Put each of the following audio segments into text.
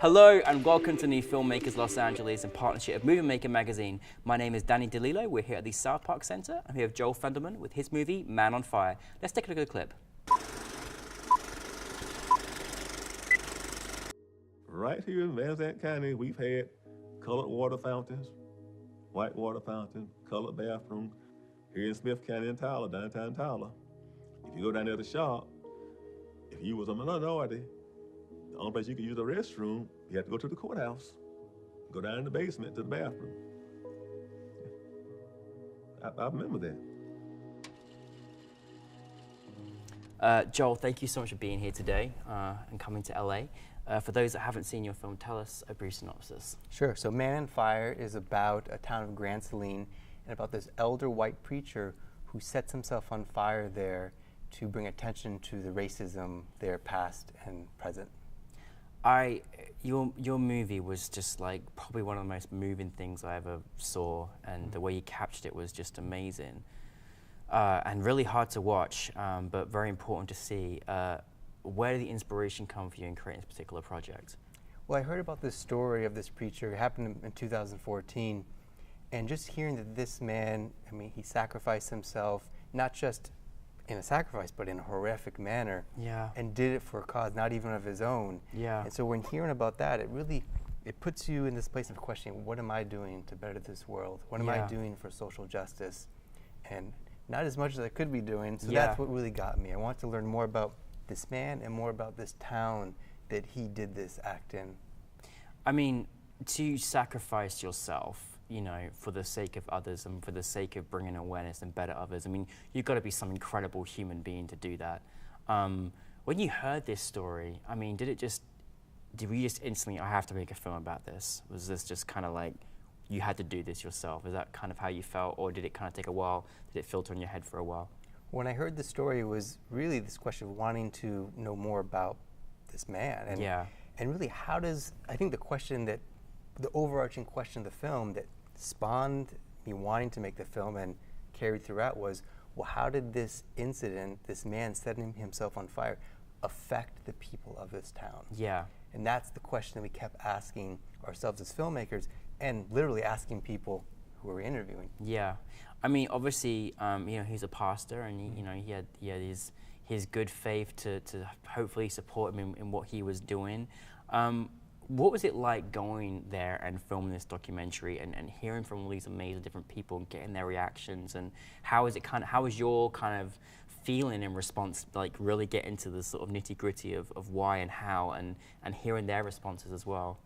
Hello and welcome to New Filmmakers Los Angeles in partnership with Movie Maker Magazine. My name is Danny DeLillo. We're here at the South Park Center. I'm here with Joel Fendelman with his movie Man on Fire. Let's take a look at the clip. Right here in Van Zandt County, we've had colored water fountains, white water fountain, colored bathroom. Here in Smith County in Tyler, downtown Tyler. If you go down there to shop, if you was a minority, the only place you could use the restroom, you had to go to the courthouse. Go down in the basement to the bathroom. I remember that. Joel, thank you so much for being here today and coming to LA. For those that haven't seen your film, tell us a brief synopsis. Sure. So Man on Fire is about a town of Grand Saline and about this elder white preacher who sets himself on fire there to bring attention to the racism there past and present. Your movie was just like probably one of the most moving things I ever saw, and the way you captured it was just amazing. And really hard to watch, but very important to see. Where did the inspiration come for you in creating this particular project? Well, I heard about this story of this preacher. It happened in 2014. And just hearing that this man, I mean, he sacrificed himself, not just in a sacrifice, but in a horrific manner. Yeah. And did it for a cause, not even of his own. Yeah. And so when hearing about that, it puts you in this place of questioning, what am I doing to better this world? What am I doing for social justice? And not as much as I could be doing, so that's what really got me. I want to learn more about this man and more about this town that he did this act in. I mean, to sacrifice yourself, you know, for the sake of others and for the sake of bringing awareness and better others, I mean, you've got to be some incredible human being to do that. When you heard this story, I mean, did we just instantly, I have to make a film about this? Was this just kind of like, you had to do this yourself? Is that kind of how you felt, or did it kind of take a while? Did it filter in your head for a while? When I heard the story, it was really this question of wanting to know more about this man. And really, I think the overarching question of the film that spawned me wanting to make the film and carried throughout was, well, how did this incident, this man setting himself on fire, affect the people of this town? Yeah. And that's the question that we kept asking ourselves as filmmakers and literally asking people who we were interviewing. Yeah. I mean, obviously, you know, he's a pastor, and he had his good faith to hopefully support him in what he was doing. What was it like going there and filming this documentary and hearing from all these amazing different people and getting their reactions? And how was your kind of feeling in response, like really get into the sort of nitty gritty of why and how, and hearing their responses as well?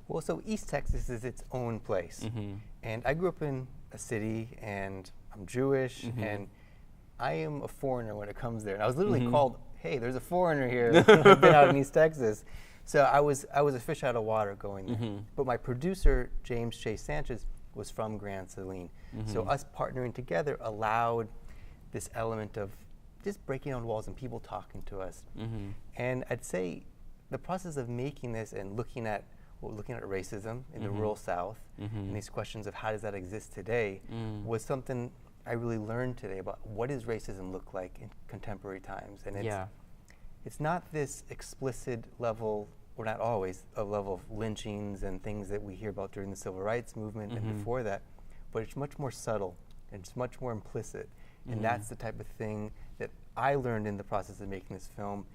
Well, so East Texas is its own place. And I grew up in a city, and I'm Jewish, and I am a foreigner when it comes there. And I was literally called, hey, there's a foreigner here. I've been out in East Texas. So I was a fish out of water going there. But my producer, James Chase Sanchez, was from Grand Saline. So us partnering together allowed this element of just breaking down walls and people talking to us. And I'd say the process of making this and looking at racism in the rural South and these questions of how does that exist today was something I really learned today about what does racism look like in contemporary times. And it's not this explicit level, or not always, a level of lynchings and things that we hear about during the Civil Rights Movement and before that, but it's much more subtle and it's much more implicit. And that's the type of thing that I learned in the process of making this film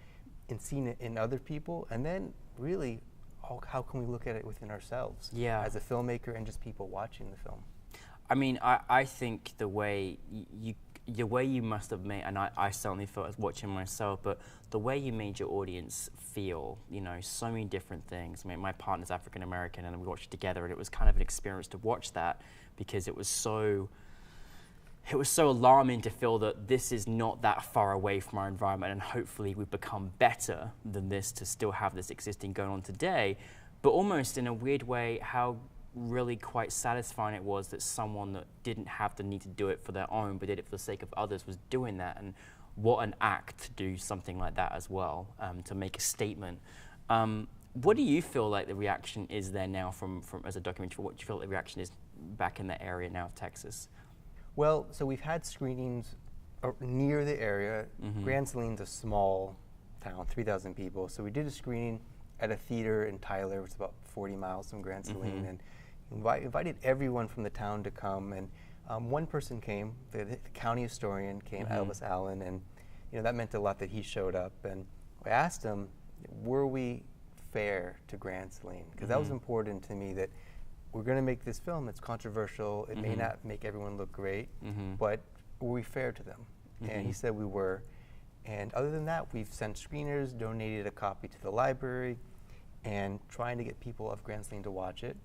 and seeing it in other people, and then really how can we look at it within ourselves as a filmmaker and just people watching the film. I mean, I think the way you must have made, and I certainly felt as watching myself, but the way you made your audience feel, you know, so many different things. I mean, my partner's African American, and we watched it together, and it was kind of an experience to watch that because it was so alarming to feel that this is not that far away from our environment, and hopefully we've become better than this to still have this existing going on today. But almost in a weird way, how really quite satisfying it was that someone that didn't have the need to do it for their own, but did it for the sake of others, was doing that. And what an act to do something like that as well, to make a statement. What do you feel like the reaction is there now from as a documentary? What do you feel like the reaction is back in the area now of Texas? Well, so we've had screenings near the area. Grand Saline's a small town, 3,000 people. So we did a screening at a theater in Tyler, which is about 40 miles from Grand Saline, and invited everyone from the town to come. And one person came, the county historian came, Elvis Allen, and that meant a lot that he showed up. And I asked him, were we fair to Grand Saline? Because that was important to me, that we're going to make this film that's controversial. It may not make everyone look great, but were we fair to them? And he said we were. And other than that, we've sent screeners, donated a copy to the library, and trying to get people of Grand Saline to watch it.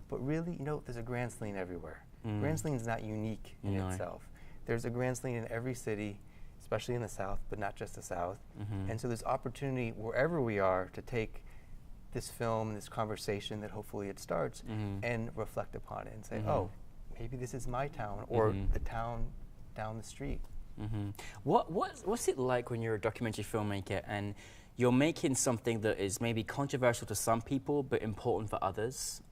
But really, there's a Grand Saline everywhere. Grand Saline's not unique in itself. There's a Grand Saline in every city, especially in the South, but not just the South. And so there's opportunity wherever we are to take this film, this conversation that hopefully it starts, and reflect upon it and say, oh, maybe this is my town, or the town down the street. What's it like when you're a documentary filmmaker and you're making something that is maybe controversial to some people but important for others?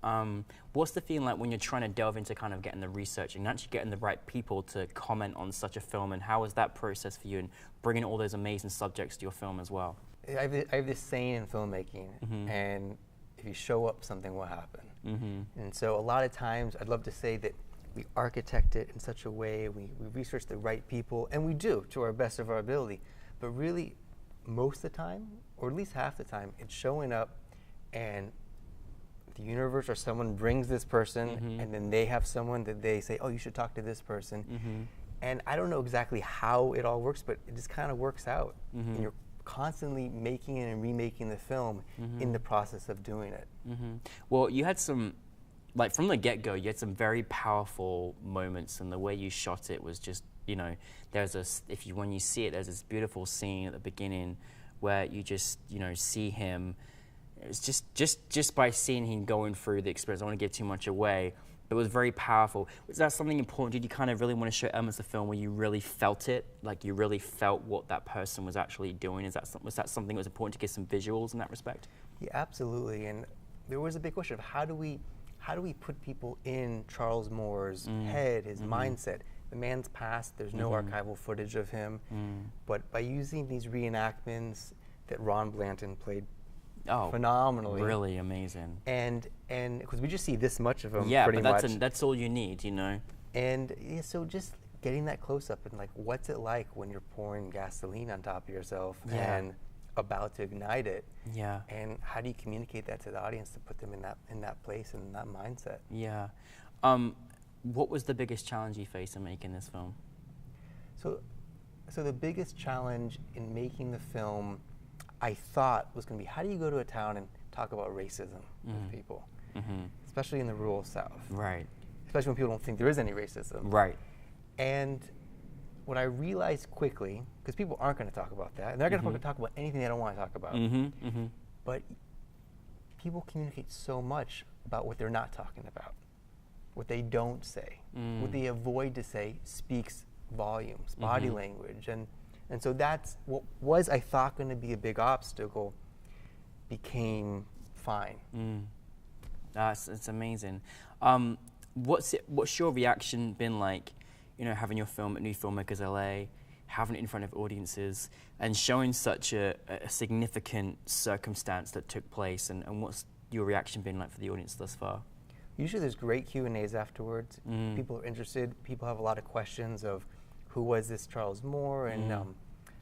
What's the feeling like when you're trying to delve into kind of getting the research and actually getting the right people to comment on such a film, and how is that process for you in bringing all those amazing subjects to your film as well? I have this saying in filmmaking, and if you show up, something will happen. And so a lot of times I'd love to say that we architect it in such a way, we research the right people, and we do to our best of our ability. But really, most of the time, or at least half the time, it's showing up and the universe or someone brings this person, and then they have someone that they say, oh, you should talk to this person. And I don't know exactly how it all works, but it just kind of works out. And you're constantly making it and remaking the film in the process of doing it. Well, you had some, like from the get-go, you had some very powerful moments, and the way you shot it was just, there's this, when you see it, there's this beautiful scene at the beginning where you just, see him. It's just by seeing him going through the experience, I don't want to give too much away, but it was very powerful. Was that something important? Did you kind of really want to show elements of the film where you really felt it? Like you really felt what that person was actually doing? Was that something that was important to get some visuals in that respect? Yeah, absolutely. And there was a big question of how do we put people in Charles Moore's head, his mindset? The man's passed, there's no archival footage of him, but by using these reenactments that Ron Blanton played phenomenally. Really amazing. And because we just see this much of him pretty much. That's all you need, And so just getting that close up and like, what's it like when you're pouring gasoline on top of yourself and about to ignite it? Yeah. And how do you communicate that to the audience to put them in that place and that mindset? Yeah. What was the biggest challenge you faced in making this film? So the biggest challenge in making the film, I thought, was going to be, how do you go to a town and talk about racism with people, especially in the rural South? Right. Especially when people don't think there is any racism. Right. And what I realized quickly, because people aren't going to talk about that, and they're going to talk about anything they don't want to talk about. But people communicate so much about what they're not talking about, what they don't say, what they avoid to say speaks volumes, body language, and so that's what was, I thought, going to be a big obstacle became fine. It's amazing. What's your reaction been like, having your film at New Filmmakers LA, having it in front of audiences, and showing such a significant circumstance that took place, and what's your reaction been like for the audience thus far? Usually there's great Q&As afterwards. People are interested. People have a lot of questions of who was this Charles Moore, and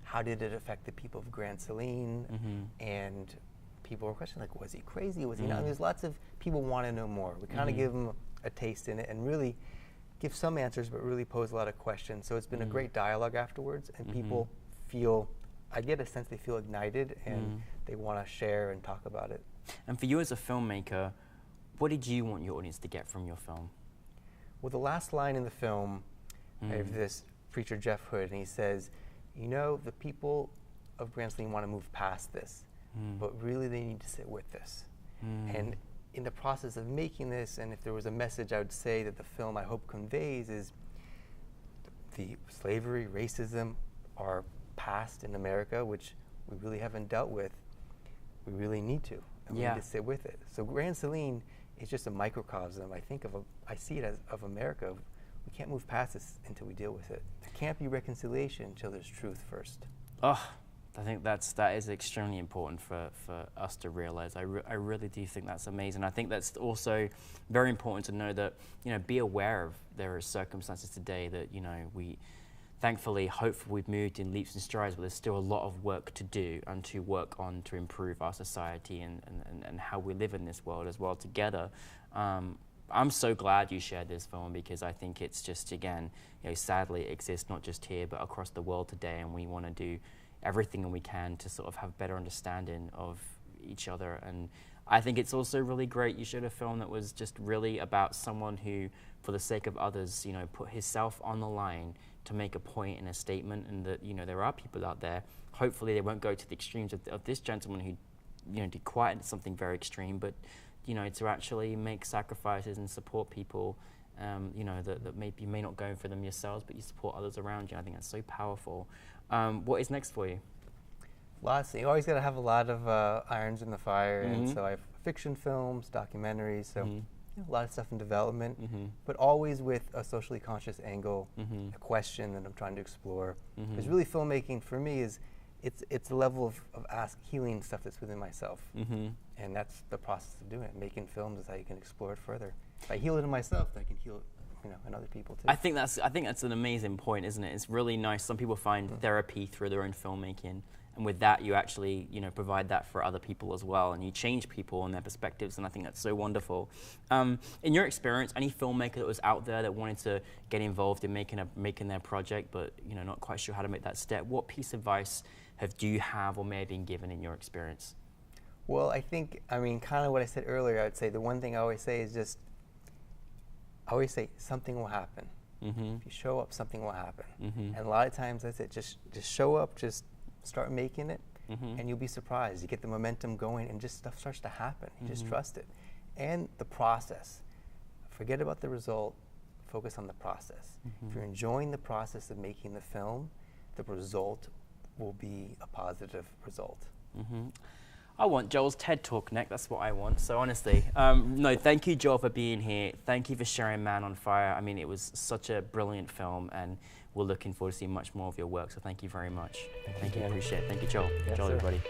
how did it affect the people of Grand Saline? And people were questioning, like, was he crazy? Was he not? There's lots of people want to know more. We kind of give them a taste in it and really give some answers, but really pose a lot of questions. So it's been a great dialogue afterwards, and people feel, I get a sense they feel ignited, and they want to share and talk about it. And for you as a filmmaker, what did you want your audience to get from your film? Well, the last line in the film, I have this preacher, Jeff Hood, and he says, the people of Grand Saline want to move past this, but really they need to sit with this. And in the process of making this, and if there was a message I would say that the film, I hope, conveys, is the slavery, racism are past in America, which we really haven't dealt with. We really need to, and we need to sit with it. So Grand Saline is just a microcosm, I think, I see it as of America. We can't move past this until we deal with it. There can't be reconciliation until there's truth first. Oh, I think that is extremely important for us to realize. I really do think that's amazing. I think that's also very important to know that, be aware of there are circumstances today that, thankfully, hopefully we've moved in leaps and strides, but there's still a lot of work to do and to work on to improve our society and how we live in this world as well together. I'm so glad you shared this film, because I think it's just, again, sadly it exists not just here but across the world today, and we want to do everything we can to sort of have better understanding of each other. And I think it's also really great you showed a film that was just really about someone who, for the sake of others, put himself on the line to make a point and a statement, and that there are people out there. Hopefully they won't go to the extremes of this gentleman who did quite something very extreme, but to actually make sacrifices and support people, that maybe you may not go for them yourselves, but you support others around you. I think that's so powerful. What is next for you? Lots. You always got to have a lot of irons in the fire, and so I have fiction films, documentaries, so a lot of stuff in development, but always with a socially conscious angle, a question that I'm trying to explore. Because really filmmaking for me is, it's a level of healing stuff that's within myself, and that's the process of doing it. Making films is how you can explore it further. If I heal it in myself, then I can heal it in other people too. I think that's an amazing point, isn't it? It's really nice. Some people find therapy through their own filmmaking, and with that, you actually provide that for other people as well, and you change people and their perspectives, and I think that's so wonderful. In your experience, any filmmaker that was out there that wanted to get involved in making their project, but not quite sure how to make that step, what piece of advice do you have or may have been given in your experience? Well, I think, kind of what I said earlier, I would say the one thing I always say is just, I always say something will happen. If you show up, something will happen. And a lot of times that's it, just show up, just start making it, and you'll be surprised. You get the momentum going and just stuff starts to happen. You just trust it. And the process. Forget about the result, focus on the process. If you're enjoying the process of making the film, the result will be a positive result. I want Joel's TED Talk next. That's what I want. So honestly, no, thank you, Joel, for being here. Thank you for sharing Man on Fire. I mean, it was such a brilliant film, and we're looking forward to seeing much more of your work. So thank you very much. Thank you. Appreciate it. Thank you, Joel. Yes, Joel, sir. everybody.